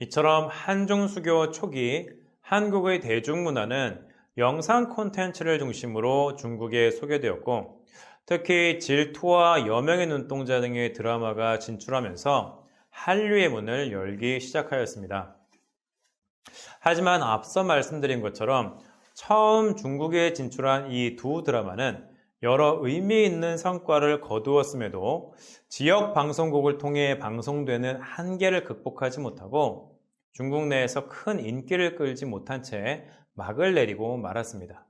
이처럼 한중수교 초기 한국의 대중문화는 영상 콘텐츠를 중심으로 중국에 소개되었고, 특히 질투와 여명의 눈동자 등의 드라마가 진출하면서 한류의 문을 열기 시작하였습니다. 하지만 앞서 말씀드린 것처럼 처음 중국에 진출한 이 두 드라마는 여러 의미 있는 성과를 거두었음에도 지역 방송국을 통해 방송되는 한계를 극복하지 못하고 중국 내에서 큰 인기를 끌지 못한 채 막을 내리고 말았습니다.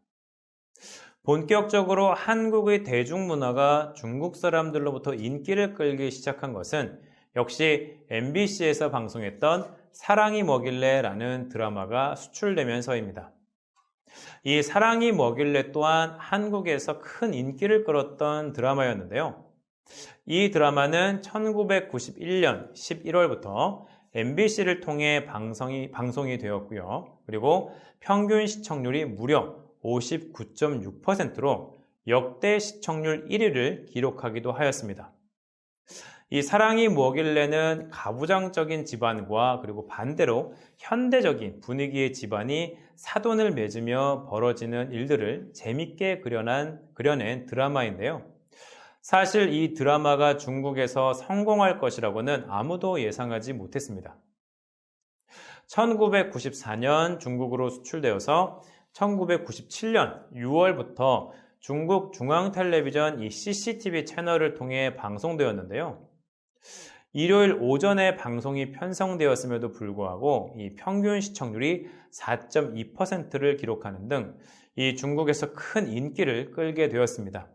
본격적으로 한국의 대중문화가 중국 사람들로부터 인기를 끌기 시작한 것은 역시 MBC에서 방송했던 사랑이 뭐길래라는 드라마가 수출되면서입니다. 이 사랑이 뭐길래 또한 한국에서 큰 인기를 끌었던 드라마였는데요. 이 드라마는 1991년 11월부터 MBC를 통해 방송이 되었고요. 그리고 평균 시청률이 무려 59.6%로 역대 시청률 1위를 기록하기도 하였습니다. 이 사랑이 뭐길래는 가부장적인 집안과 그리고 반대로 현대적인 분위기의 집안이 사돈을 맺으며 벌어지는 일들을 재밌게 그려낸 드라마인데요. 사실 이 드라마가 중국에서 성공할 것이라고는 아무도 예상하지 못했습니다. 1994년 중국으로 수출되어서 1997년 6월부터 중국 중앙텔레비전 이 CCTV 채널을 통해 방송되었는데요. 일요일 오전에 방송이 편성되었음에도 불구하고 이 평균 시청률이 4.2%를 기록하는 등 이 중국에서 큰 인기를 끌게 되었습니다.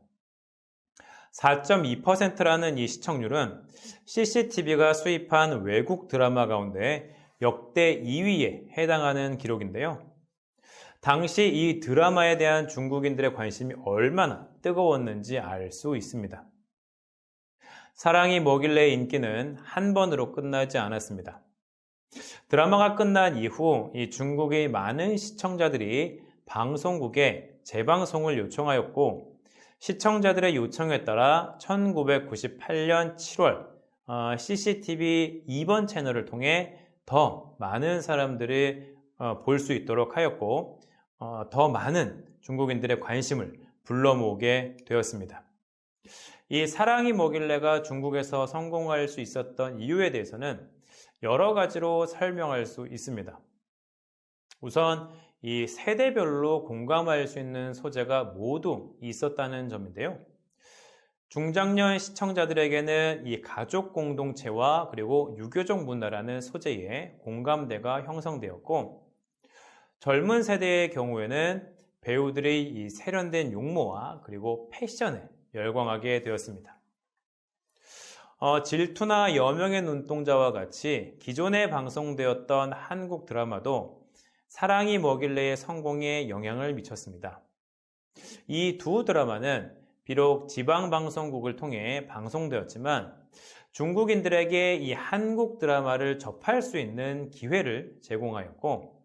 4.2%라는 이 시청률은 CCTV가 수입한 외국 드라마 가운데 역대 2위에 해당하는 기록인데요. 당시 이 드라마에 대한 중국인들의 관심이 얼마나 뜨거웠는지 알 수 있습니다. 사랑이 뭐길래의 인기는 한 번으로 끝나지 않았습니다. 드라마가 끝난 이후 이 중국의 많은 시청자들이 방송국에 재방송을 요청하였고, 시청자들의 요청에 따라 1998년 7월 CCTV 2번 채널을 통해 더 많은 사람들이 볼 수 있도록 하였고, 더 많은 중국인들의 관심을 불러 모으게 되었습니다. 이 사랑이 뭐길래가 중국에서 성공할 수 있었던 이유에 대해서는 여러 가지로 설명할 수 있습니다. 우선 이 세대별로 공감할 수 있는 소재가 모두 있었다는 점인데요. 중장년 시청자들에게는 이 가족 공동체와 그리고 유교적 문화라는 소재에 공감대가 형성되었고, 젊은 세대의 경우에는 배우들의 이 세련된 용모와 그리고 패션에 열광하게 되었습니다. 질투나 여명의 눈동자와 같이 기존에 방송되었던 한국 드라마도 사랑이 뭐길래의 성공에 영향을 미쳤습니다. 이 두 드라마는 비록 지방방송국을 통해 방송되었지만 중국인들에게 이 한국 드라마를 접할 수 있는 기회를 제공하였고,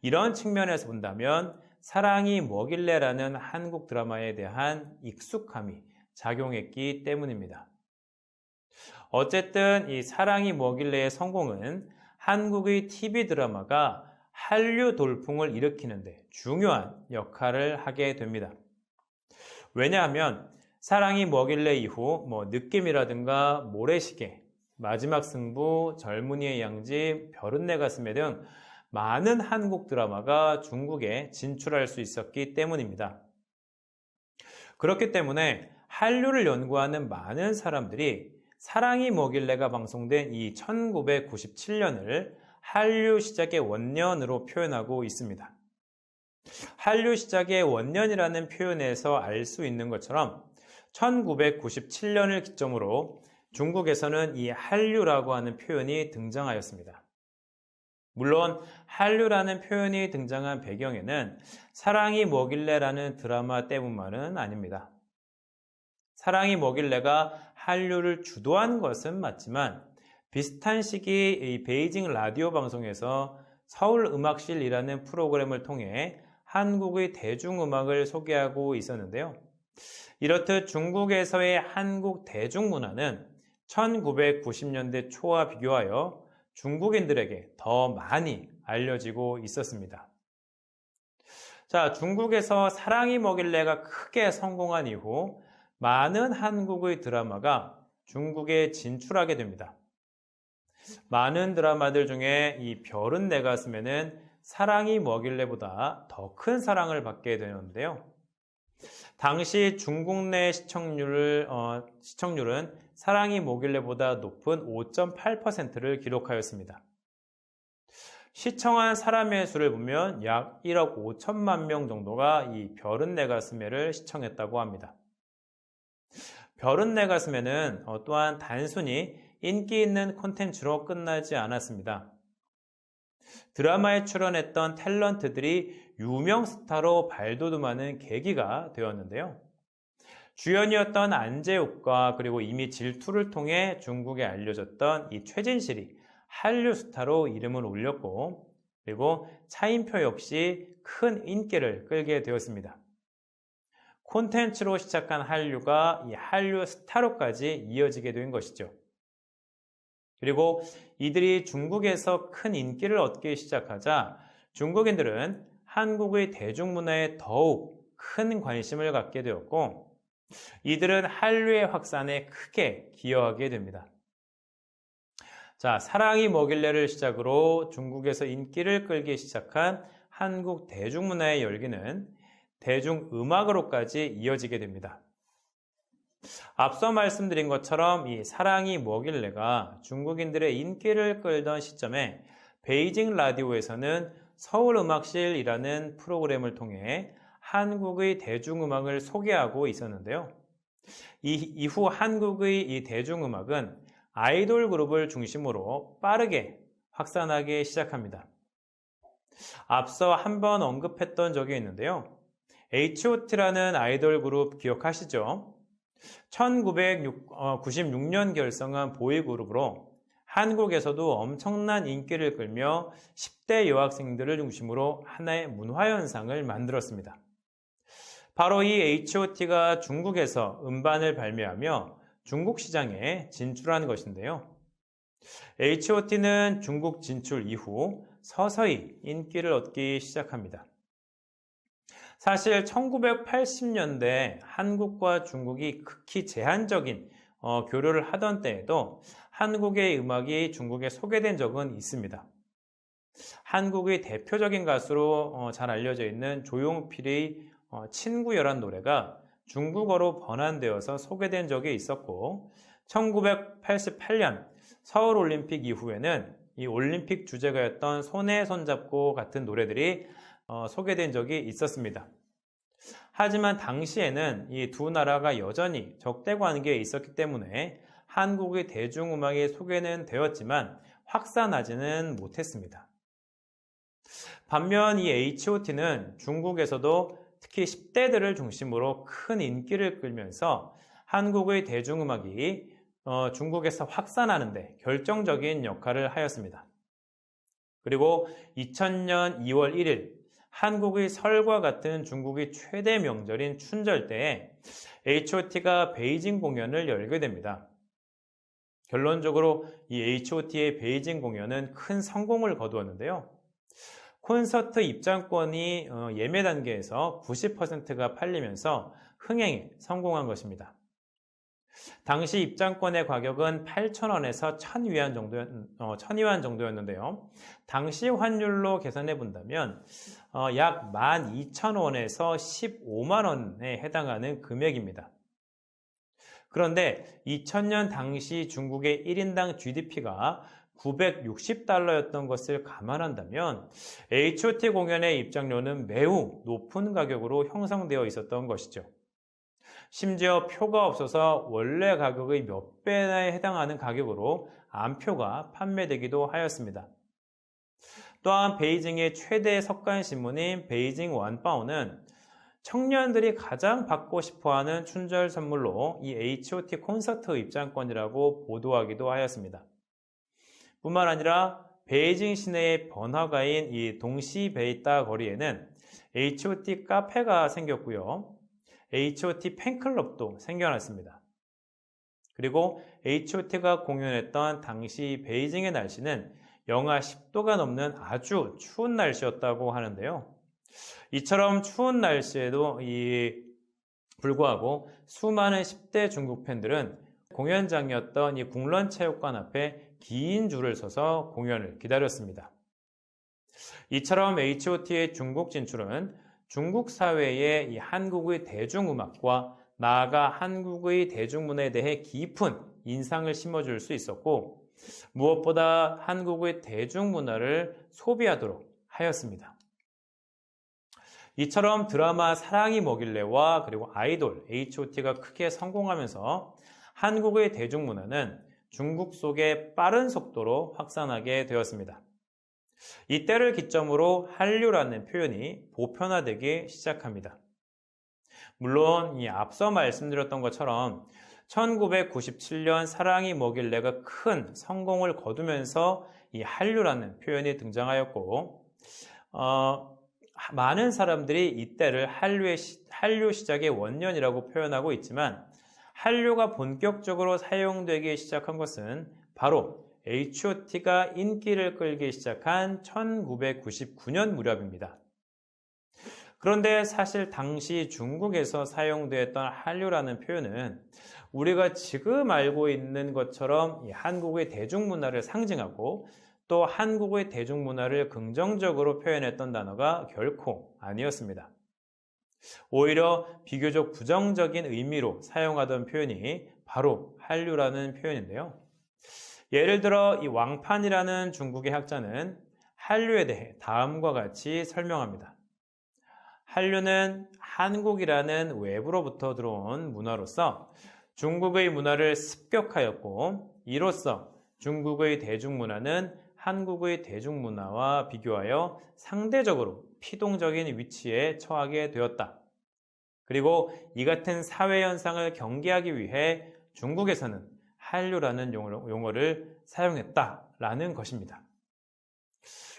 이런 측면에서 본다면 사랑이 뭐길래라는 한국 드라마에 대한 익숙함이 작용했기 때문입니다. 어쨌든 이 사랑이 뭐길래의 성공은 한국의 TV 드라마가 한류 돌풍을 일으키는데 중요한 역할을 하게 됩니다. 왜냐하면 사랑이 뭐길래 이후 느낌이라든가 모래시계, 마지막 승부, 젊은이의 양집, 별은 내 가슴에 등 많은 한국 드라마가 중국에 진출할 수 있었기 때문입니다. 그렇기 때문에 한류를 연구하는 많은 사람들이 사랑이 뭐길래가 방송된 이 1997년을 한류 시작의 원년으로 표현하고 있습니다. 한류 시작의 원년이라는 표현에서 알 수 있는 것처럼 1997년을 기점으로 중국에서는 이 한류라고 하는 표현이 등장하였습니다. 물론 한류라는 표현이 등장한 배경에는 사랑이 뭐길래라는 드라마 때문만은 아닙니다. 사랑이 뭐길래가 한류를 주도한 것은 맞지만 비슷한 시기 이 베이징 라디오 방송에서 서울음악실이라는 프로그램을 통해 한국의 대중음악을 소개하고 있었는데요. 이렇듯 중국에서의 한국 대중문화는 1990년대 초와 비교하여 중국인들에게 더 많이 알려지고 있었습니다. 자, 중국에서 사랑이 뭐길래가 크게 성공한 이후 많은 한국의 드라마가 중국에 진출하게 됩니다. 많은 드라마들 중에 이 별은 내 가슴에는 사랑이 뭐길래보다 더 큰 사랑을 받게 되는데요. 당시 중국 내 시청률은 사랑이 뭐길래보다 높은 5.8%를 기록하였습니다. 시청한 사람의 수를 보면 약 1억 5천만 명 정도가 이 별은 내 가슴에를 시청했다고 합니다. 별은 내 가슴에는 또한 단순히 인기 있는 콘텐츠로 끝나지 않았습니다. 드라마에 출연했던 탤런트들이 유명 스타로 발돋움하는 계기가 되었는데요. 주연이었던 안재욱과 그리고 이미 질투를 통해 중국에 알려졌던 이 최진실이 한류 스타로 이름을 올렸고, 그리고 차인표 역시 큰 인기를 끌게 되었습니다. 콘텐츠로 시작한 한류가 이 한류 스타로까지 이어지게 된 것이죠. 그리고 이들이 중국에서 큰 인기를 얻기 시작하자 중국인들은 한국의 대중문화에 더욱 큰 관심을 갖게 되었고, 이들은 한류의 확산에 크게 기여하게 됩니다. 자, 사랑이 뭐길래를 시작으로 중국에서 인기를 끌기 시작한 한국 대중문화의 열기는 대중음악으로까지 이어지게 됩니다. 앞서 말씀드린 것처럼 이 사랑이 뭐길래가 중국인들의 인기를 끌던 시점에 베이징 라디오에서는 서울음악실이라는 프로그램을 통해 한국의 대중음악을 소개하고 있었는데요. 이후 한국의 이 대중음악은 아이돌 그룹을 중심으로 빠르게 확산하기 시작합니다. 앞서 한번 언급했던 적이 있는데요. H.O.T라는 아이돌 그룹 기억하시죠? 1996년 결성한 보이그룹으로 한국에서도 엄청난 인기를 끌며 10대 여학생들을 중심으로 하나의 문화현상을 만들었습니다. 바로 이 H.O.T가 중국에서 음반을 발매하며 중국 시장에 진출한 것인데요. H.O.T는 중국 진출 이후 서서히 인기를 얻기 시작합니다. 사실 1980년대 한국과 중국이 극히 제한적인 교류를 하던 때에도 한국의 음악이 중국에 소개된 적은 있습니다. 한국의 대표적인 가수로 잘 알려져 있는 조용필의 친구여란 노래가 중국어로 번안되어서 소개된 적이 있었고, 1988년 서울올림픽 이후에는 이 올림픽 주제가였던 손에 손잡고 같은 노래들이 소개된 적이 있었습니다. 하지만 당시에는 이 두 나라가 여전히 적대 관계에 있었기 때문에 한국의 대중음악이 소개는 되었지만 확산하지는 못했습니다. 반면 이 H.O.T는 중국에서도 특히 10대들을 중심으로 큰 인기를 끌면서 한국의 대중음악이 중국에서 확산하는 데 결정적인 역할을 하였습니다. 그리고 2000년 2월 1일 한국의 설과 같은 중국의 최대 명절인 춘절 때에 H.O.T가 베이징 공연을 열게 됩니다. 결론적으로 이 H.O.T의 베이징 공연은 큰 성공을 거두었는데요. 콘서트 입장권이 예매 단계에서 90%가 팔리면서 흥행에 성공한 것입니다. 당시 입장권의 가격은 8,000원에서 1,000위안 정도였는데요. 당시 환율로 계산해 본다면 약 12,000원에서 15만 원에 해당하는 금액입니다. 그런데 2000년 당시 중국의 1인당 GDP가 960달러였던 것을 감안한다면 H.O.T 공연의 입장료는 매우 높은 가격으로 형성되어 있었던 것이죠. 심지어 표가 없어서 원래 가격의 몇 배에 해당하는 가격으로 암표가 판매되기도 하였습니다. 또한 베이징의 최대 석간신문인 베이징 완바오는 청년들이 가장 받고 싶어하는 춘절 선물로 이 H.O.T 콘서트 입장권이라고 보도하기도 하였습니다. 뿐만 아니라 베이징 시내의 번화가인 이 동시베이따 거리에는 H.O.T 카페가 생겼고요. H.O.T 팬클럽도 생겨났습니다. 그리고 H.O.T가 공연했던 당시 베이징의 날씨는 영하 10도가 넘는 아주 추운 날씨였다고 하는데요. 이처럼 추운 날씨에도 불구하고 수많은 10대 중국 팬들은 공연장이었던 이 궁런체육관 앞에 긴 줄을 서서 공연을 기다렸습니다. 이처럼 H.O.T의 중국 진출은 중국 사회에 이 한국의 대중음악과 나아가 한국의 대중문화에 대해 깊은 인상을 심어줄 수 있었고, 무엇보다 한국의 대중문화를 소비하도록 하였습니다. 이처럼 드라마 사랑이 뭐길래와 그리고 아이돌 H.O.T가 크게 성공하면서 한국의 대중문화는 중국 속에 빠른 속도로 확산하게 되었습니다. 이때를 기점으로 한류라는 표현이 보편화되기 시작합니다. 물론 이 앞서 말씀드렸던 것처럼 1997년 사랑이 뭐길래가 큰 성공을 거두면서 이 한류라는 표현이 등장하였고, 많은 사람들이 이때를 한류 시작의 원년이라고 표현하고 있지만, 한류가 본격적으로 사용되기 시작한 것은 바로 H.O.T가 인기를 끌기 시작한 1999년 무렵입니다. 그런데 사실 당시 중국에서 사용되었던 한류라는 표현은 우리가 지금 알고 있는 것처럼 한국의 대중문화를 상징하고 또 한국의 대중문화를 긍정적으로 표현했던 단어가 결코 아니었습니다. 오히려 비교적 부정적인 의미로 사용하던 표현이 바로 한류라는 표현인데요. 예를 들어 이 왕판이라는 중국의 학자는 한류에 대해 다음과 같이 설명합니다. 한류는 한국이라는 외부로부터 들어온 문화로서 중국의 문화를 습격하였고, 이로써 중국의 대중문화는 한국의 대중문화와 비교하여 상대적으로 피동적인 위치에 처하게 되었다. 그리고 이 같은 사회현상을 경계하기 위해 중국에서는 한류라는 용어를 사용했다라는 것입니다.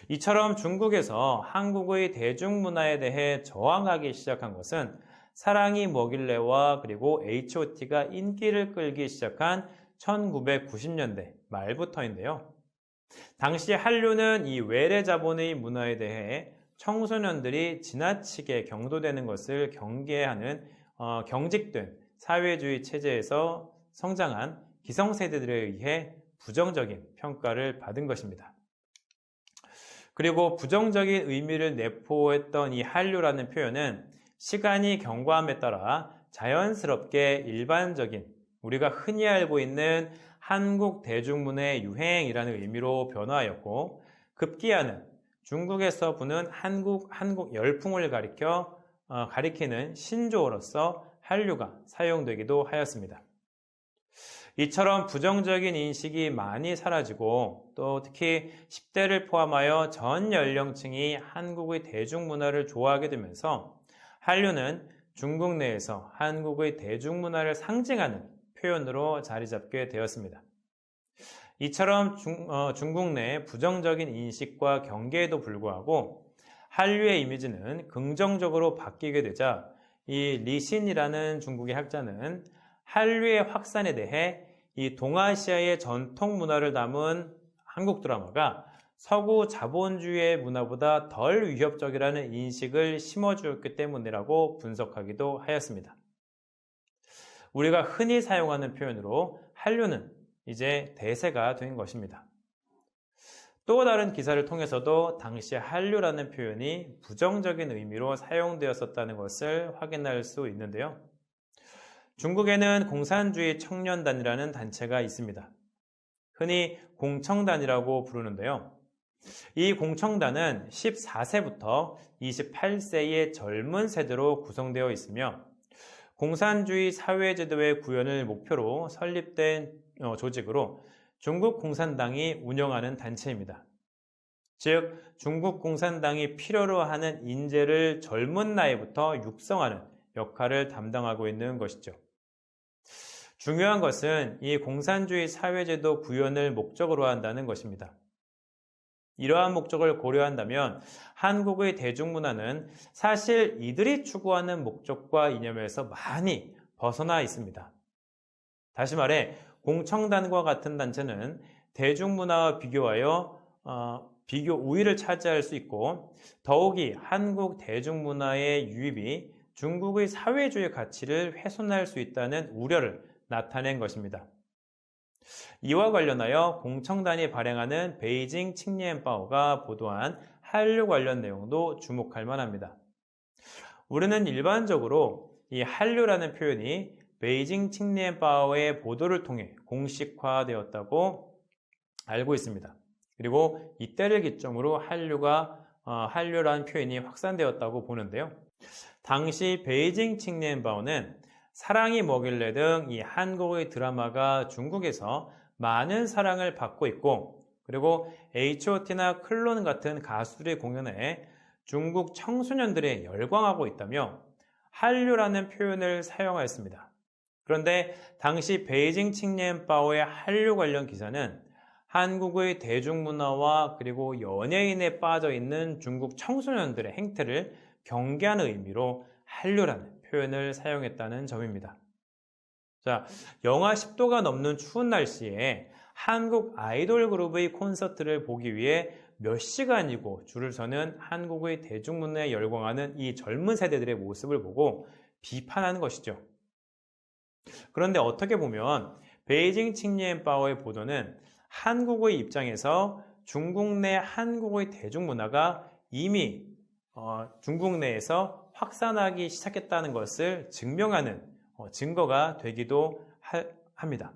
이처럼 중국에서 한국의 대중문화에 대해 저항하기 시작한 것은 사랑이 뭐길래와 그리고 H.O.T가 인기를 끌기 시작한 1990년대 말부터인데요. 당시 한류는 이 외래 자본의 문화에 대해 청소년들이 지나치게 경도되는 것을 경계하는 경직된 사회주의 체제에서 성장한 기성세대들에 의해 부정적인 평가를 받은 것입니다. 그리고 부정적인 의미를 내포했던 이 한류라는 표현은 시간이 경과함에 따라 자연스럽게 일반적인 우리가 흔히 알고 있는 한국 대중문화의 유행이라는 의미로 변화하였고, 급기야는 중국에서 부는 한국 열풍을 가리키는 신조어로서 한류가 사용되기도 하였습니다. 이처럼 부정적인 인식이 많이 사라지고 또 특히 10대를 포함하여 전 연령층이 한국의 대중문화를 좋아하게 되면서 한류는 중국 내에서 한국의 대중문화를 상징하는 표현으로 자리 잡게 되었습니다. 이처럼 중국 내 부정적인 인식과 경계에도 불구하고 한류의 이미지는 긍정적으로 바뀌게 되자 이 리신이라는 중국의 학자는 한류의 확산에 대해 이 동아시아의 전통 문화를 담은 한국 드라마가 서구 자본주의의 문화보다 덜 위협적이라는 인식을 심어주었기 때문이라고 분석하기도 하였습니다. 우리가 흔히 사용하는 표현으로 한류는 이제 대세가 된 것입니다. 또 다른 기사를 통해서도 당시 한류라는 표현이 부정적인 의미로 사용되었었다는 것을 확인할 수 있는데요. 중국에는 공산주의 청년단이라는 단체가 있습니다. 흔히 공청단이라고 부르는데요. 이 공청단은 14세부터 28세의 젊은 세대로 구성되어 있으며 공산주의 사회제도의 구현을 목표로 설립된 조직으로 중국 공산당이 운영하는 단체입니다. 즉, 중국 공산당이 필요로 하는 인재를 젊은 나이부터 육성하는 역할을 담당하고 있는 것이죠. 중요한 것은 이 공산주의 사회제도 구현을 목적으로 한다는 것입니다. 이러한 목적을 고려한다면 한국의 대중문화는 사실 이들이 추구하는 목적과 이념에서 많이 벗어나 있습니다. 다시 말해 공청단과 같은 단체는 대중문화와 비교하여 비교 우위를 차지할 수 있고 더욱이 한국 대중문화의 유입이 중국의 사회주의 가치를 훼손할 수 있다는 우려를 나타낸 것입니다. 이와 관련하여 공청단이 발행하는 베이징 칭리엔바오가 보도한 한류 관련 내용도 주목할 만합니다. 우리는 일반적으로 이 한류라는 표현이 베이징 칭리엔바오의 보도를 통해 공식화되었다고 알고 있습니다. 그리고 이때를 기점으로 한류라는 표현이 확산되었다고 보는데요. 당시 베이징 칭리엔바오는 사랑이 뭐길래 등 이 한국의 드라마가 중국에서 많은 사랑을 받고 있고 그리고 H.O.T나 클론 같은 가수들의 공연에 중국 청소년들이 열광하고 있다며 한류라는 표현을 사용하였습니다. 그런데 당시 베이징 칭리엔바오의 한류 관련 기사는 한국의 대중문화와 그리고 연예인에 빠져있는 중국 청소년들의 행태를 경계하는 의미로 한류라는 표현을 사용했다는 점입니다. 자, 영하 10도가 넘는 추운 날씨에 한국 아이돌 그룹의 콘서트를 보기 위해 몇 시간이고 줄을 서는 한국의 대중문화에 열광하는 이 젊은 세대들의 모습을 보고 비판하는 것이죠. 그런데 어떻게 보면 베이징 칭리엔바오의 보도는 한국의 입장에서 중국 내 한국의 대중문화가 이미 중국 내에서 확산하기 시작했다는 것을 증명하는 증거가 되기도 합니다.